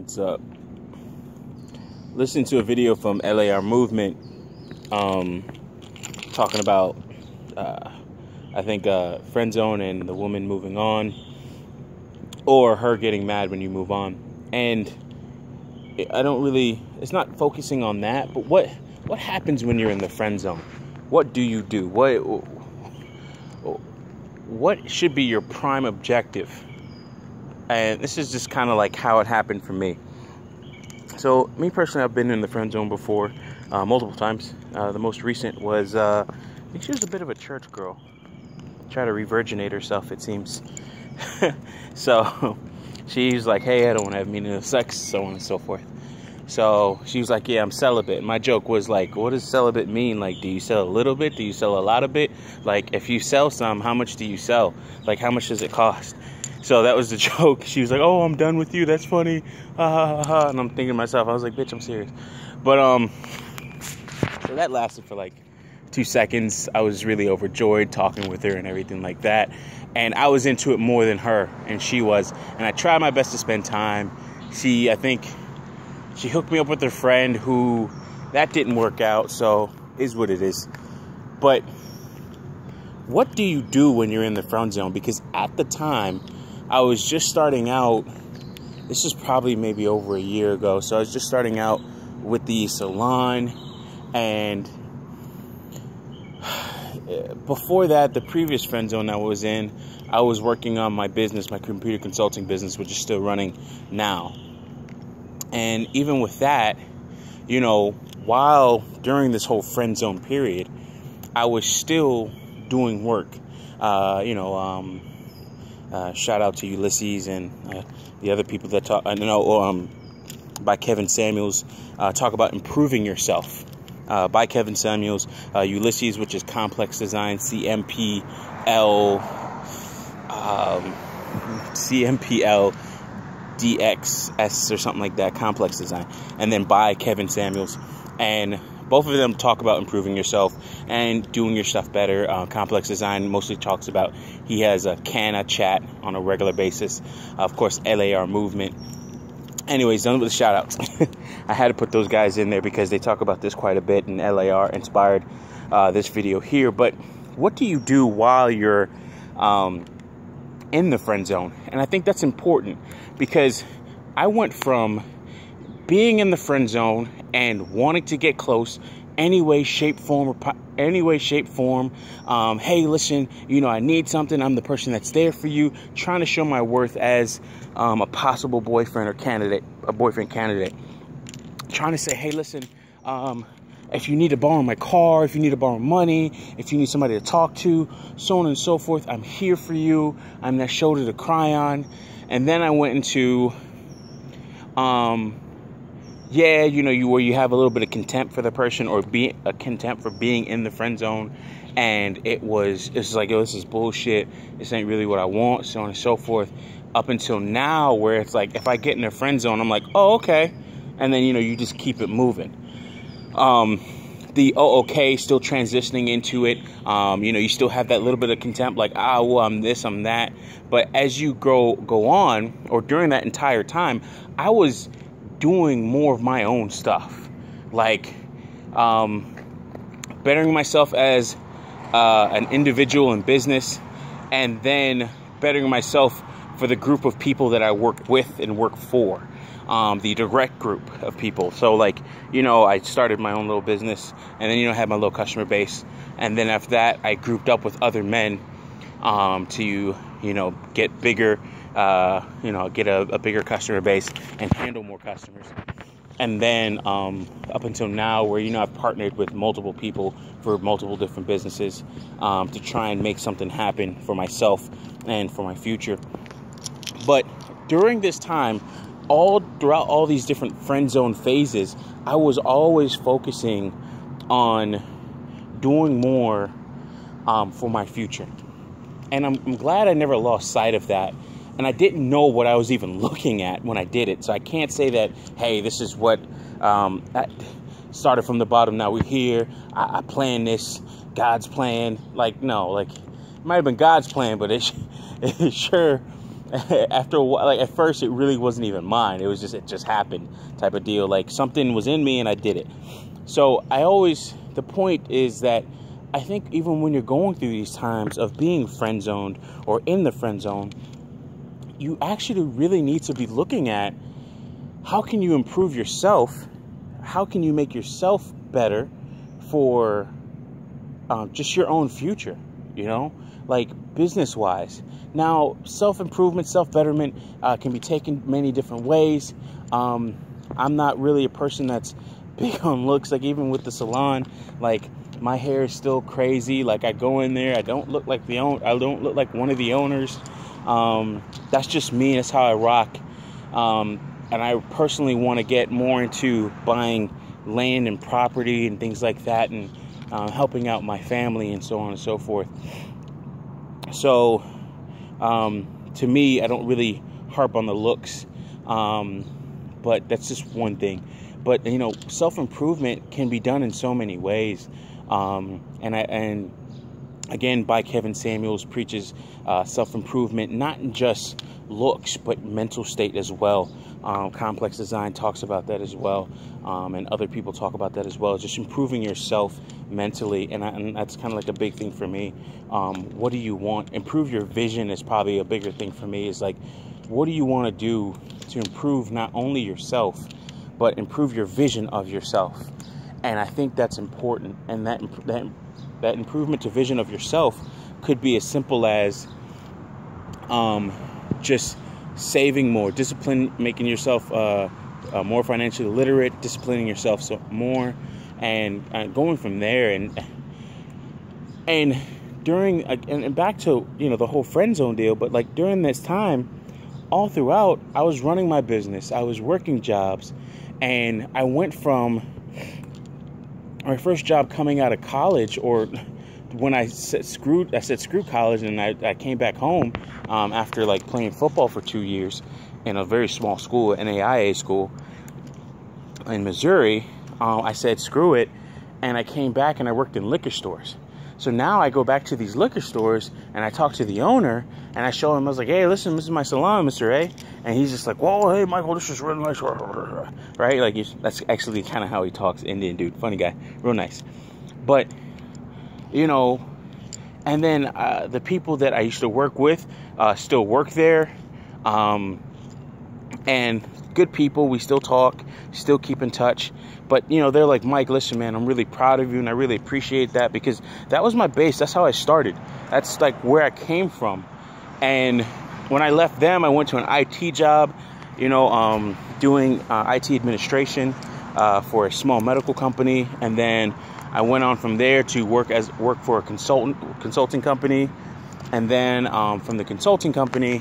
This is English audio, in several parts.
What's up? Listening to a video from LAR Movement talking about I think friend zone and the woman moving on, or her getting mad when you move on. And it's not focusing on that, but what happens when you're in the friend zone? What do you do? What should be your prime objective? And this is just kind of like how it happened for me. So me personally, I've been in the friend zone before, multiple times. The most recent was, I think she was a bit of a church girl. Try to revirginate herself, it seems. So she's like, hey, I don't want to have meaningless sex, so on and so forth. So she was like, yeah, I'm celibate. My joke was like, what does celibate mean? Like, do you sell a little bit? Do you sell a lot of it? Like, if you sell some, how much do you sell? Like, how much does it cost? So that was the joke. She was like, oh, I'm done with you. That's funny. And I'm thinking to myself, I was like, bitch, I'm serious. But so that lasted for like 2 seconds. I was really overjoyed talking with her and everything like that. And I was into it more than her, and she was. And I tried my best to spend time. I think she hooked me up with her friend who, that didn't work out, so is what it is. But what do you do when you're in the friend zone? Because at the time, I was just starting out. This is probably maybe over a year ago. So I was just starting out with the salon. And before that, the previous friend zone I was in, I was working on my business, my computer consulting business, which is still running now. And even with that, while during this whole friend zone period, I was still doing work. Shout out to Ulysses and the other people that talk. By Kevin Samuels, talk about improving yourself. By Kevin Samuels, Ulysses, which is Complex Design, CMPL DXS or something like that, Complex Design, and then by Kevin Samuels. And both of them talk about improving yourself and doing your stuff better. Complex Design mostly talks about, he has a Canna chat on a regular basis. Of course, LAR Movement. Anyways, done with the shout outs. I had to put those guys in there because they talk about this quite a bit, and LAR inspired this video here. But what do you do while you're in the friend zone? And I think that's important, because I went from being in the friend zone and wanting to get close any way, shape, form. Hey, listen, I need something. I'm the person that's there for you. Trying to show my worth as a possible boyfriend or boyfriend candidate. Trying to say, hey, listen, if you need to borrow my car, if you need to borrow money, if you need somebody to talk to, so on and so forth, I'm here for you. I'm that shoulder to cry on. And then I went into, where you have a little bit of contempt for the person, or contempt for being in the friend zone. And it's like, yo, this is bullshit. This ain't really what I want, so on and so forth. Up until now, where it's like, if I get in a friend zone, I'm like, oh, okay. And then, you just keep it moving. Okay, still transitioning into it. You still have that little bit of contempt, like, well, I'm this, I'm that. But as you go on, or during that entire time, I was doing more of my own stuff, like bettering myself as an individual in business, and then bettering myself for the group of people that I work with and work for, the direct group of people. So like, I started my own little business, and then, had my little customer base. And then after that, I grouped up with other men to, get bigger, get a bigger customer base and handle more customers. And then up until now, where, I've partnered with multiple people for multiple different businesses to try and make something happen for myself and for my future. But during this time, throughout all these different friend zone phases, I was always focusing on doing more for my future. And I'm glad I never lost sight of that. And I didn't know what I was even looking at when I did it. So I can't say that, hey, this is what I started from the bottom. Now we're here. I planned this. God's plan. Like, no, like, it might have been God's plan, but it sure after a while, like at first it really wasn't even mine. It just happened type of deal. Like something was in me and I did it. So the point is that I think even when you're going through these times of being friend zoned or in the friend zone, you actually really need to be looking at how can you improve yourself? How can you make yourself better for just your own future, like business wise. Now, self-improvement, self-betterment can be taken many different ways. I'm not really a person that's big on looks, like even with the salon, like my hair is still crazy. Like I go in there, I don't look like one of the owners. That's just me. That's how I rock. And I personally want to get more into buying land and property and things like that, and helping out my family and so on and so forth. So, to me, I don't really harp on the looks, but that's just one thing. But, self-improvement can be done in so many ways. And again, by Kevin Samuels preaches self-improvement, not in just looks, but mental state as well. Complex Design talks about that as well. And other people talk about that as well. Just improving yourself mentally. And that's kind of like a big thing for me. What do you want? Improve your vision is probably a bigger thing for me. Is like, what do you want to do to improve not only yourself, but improve your vision of yourself? And I think that's important. And that improvement to vision of yourself could be as simple as just saving more, discipline, making yourself more financially literate, disciplining yourself more, and going from there. And during and back to the whole friend zone deal, but like during this time, all throughout, I was running my business, I was working jobs, and I went from my first job coming out of college, or when I said screw college, and I came back home after like playing football for 2 years in a very small school, an AIA school in Missouri. I said screw it, and I came back and I worked in liquor stores. So now I go back to these liquor stores and I talk to the owner and I show him, I was like, hey, listen, this is my salon, Mr. A. And he's just like, whoa, hey, Michael, this is really nice. Right? Like, that's actually kind of how he talks, Indian dude. Funny guy. Real nice. But, and then the people that I used to work with still work there. And good people. We still talk, still keep in touch. But, they're like, Mike, listen, man, I'm really proud of you, and I really appreciate that, because that was my base. That's how I started. That's like where I came from. And when I left them, I went to an IT job, doing IT administration for a small medical company. And then I went on from there to work for a consulting company. And then from the consulting company,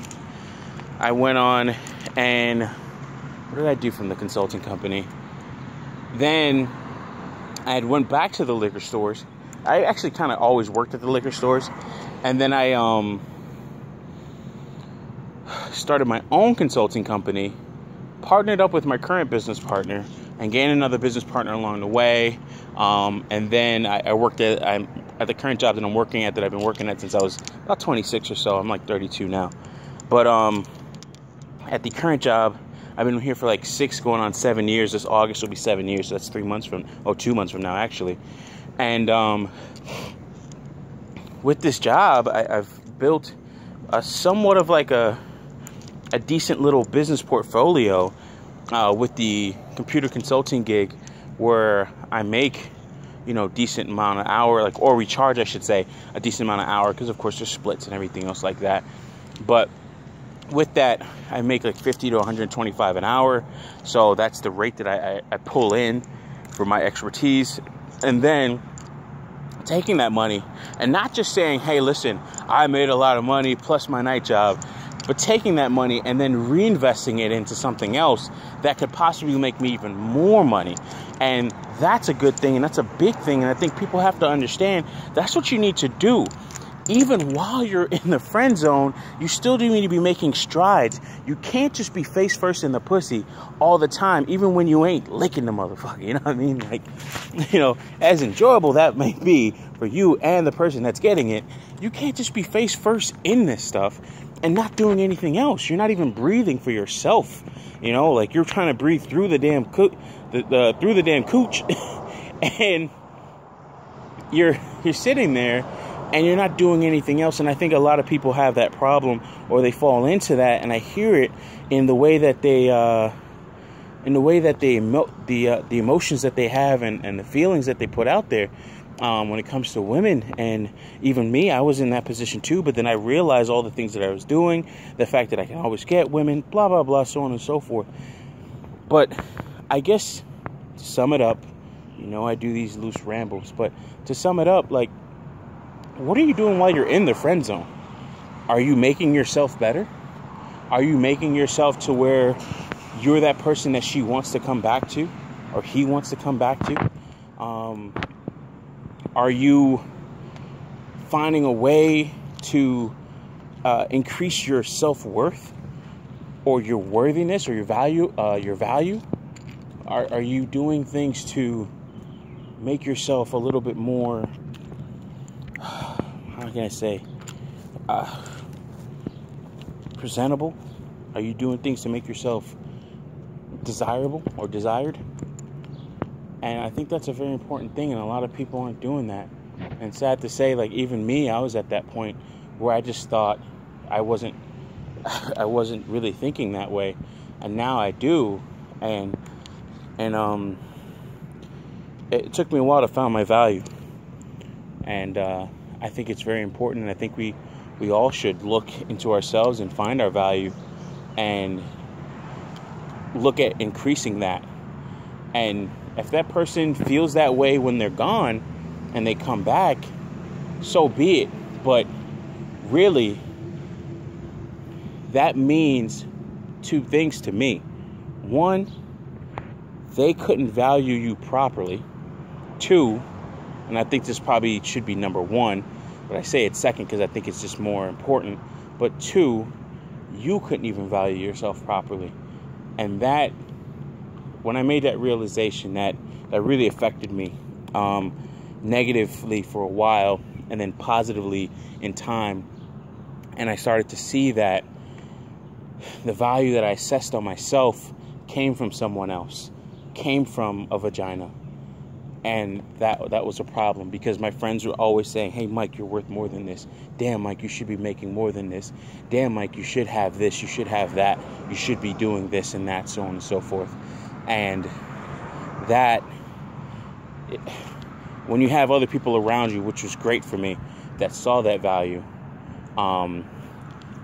I went on and what did I do from the consulting company? Then I had went back to the liquor stores. I actually kind of always worked at the liquor stores. And then I started my own consulting company, partnered up with my current business partner, and gained another business partner along the way. And then I worked at the current job that I'm working at, that I've been working at since I was about 26 or so. I'm like 32 now. But at the current job, I've been here for like 6 going on 7 years. This August will be 7 years. So that's 2 months from now, actually. And with this job, I've built somewhat of like a decent little business portfolio with the computer consulting gig, where I make, decent amount an hour, or we charge, I should say, a decent amount an hour, because of course there's splits and everything else like that. But with that, I make like $50 to $125 an hour. So that's the rate that I pull in for my expertise. And then taking that money and not just saying, hey, listen, I made a lot of money plus my night job, but taking that money and then reinvesting it into something else that could possibly make me even more money. And that's a good thing, and that's a big thing. And I think people have to understand that's what you need to do. Even while you're in the friend zone, you still do need to be making strides. You can't just be face first in the pussy all the time, even when you ain't licking the motherfucker. You know what I mean? Like, as enjoyable that may be for you and the person that's getting it, you can't just be face first in this stuff. and not doing anything else. You're not even breathing for yourself. You know, like you're trying to breathe through the damn through the damn cooch, and you're sitting there and you're not doing anything else. And I think a lot of people have that problem, or they fall into that, and I hear it in the way that they the emotions that they have and the feelings that they put out there. When it comes to women, and even me, I was in that position too, but then I realized all the things that I was doing, the fact that I can always get women, blah, blah, blah, so on and so forth. But I guess to sum it up, you know, I do these loose rambles, but to sum it up, like, what are you doing while you're in the friend zone? Are you making yourself better? Are you making yourself to where you're that person that she wants to come back to, or he wants to come back to? Are you finding a way to increase your self-worth, or your worthiness, or your value? Are you doing things to make yourself a little bit more, how can I say, presentable? Are you doing things to make yourself desirable or desired? And I think that's a very important thing, and a lot of people aren't doing that. And sad to say, like, even me, I was at that point where I just thought I wasn't really thinking that way, and now I do. And it took me a while to find my value, and I think it's very important. And I think we all should look into ourselves and find our value, and look at increasing that. And if that person feels that way when they're gone and they come back, so be it. But really, that means two things to me. One, they couldn't value you properly. Two, and I think this probably should be number one, but I say it second because I think it's just more important. But two, you couldn't even value yourself properly. And that, when I made that realization, that really affected me negatively for a while, and then positively in time. And I started to see that the value that I assessed on myself came from someone else, came from a vagina. And that was a problem, because my friends were always saying, hey, Mike, you're worth more than this. Damn, Mike, you should be making more than this. Damn, Mike, you should have this. You should have that. You should be doing this and that, so on and so forth. And that, when you have other people around you, which was great for me, that saw that value,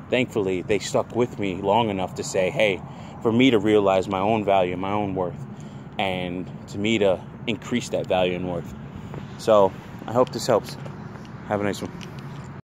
thankfully, they stuck with me long enough to say, hey, for me to realize my own value, my own worth, and to me to increase that value and worth. So I hope this helps. Have a nice one.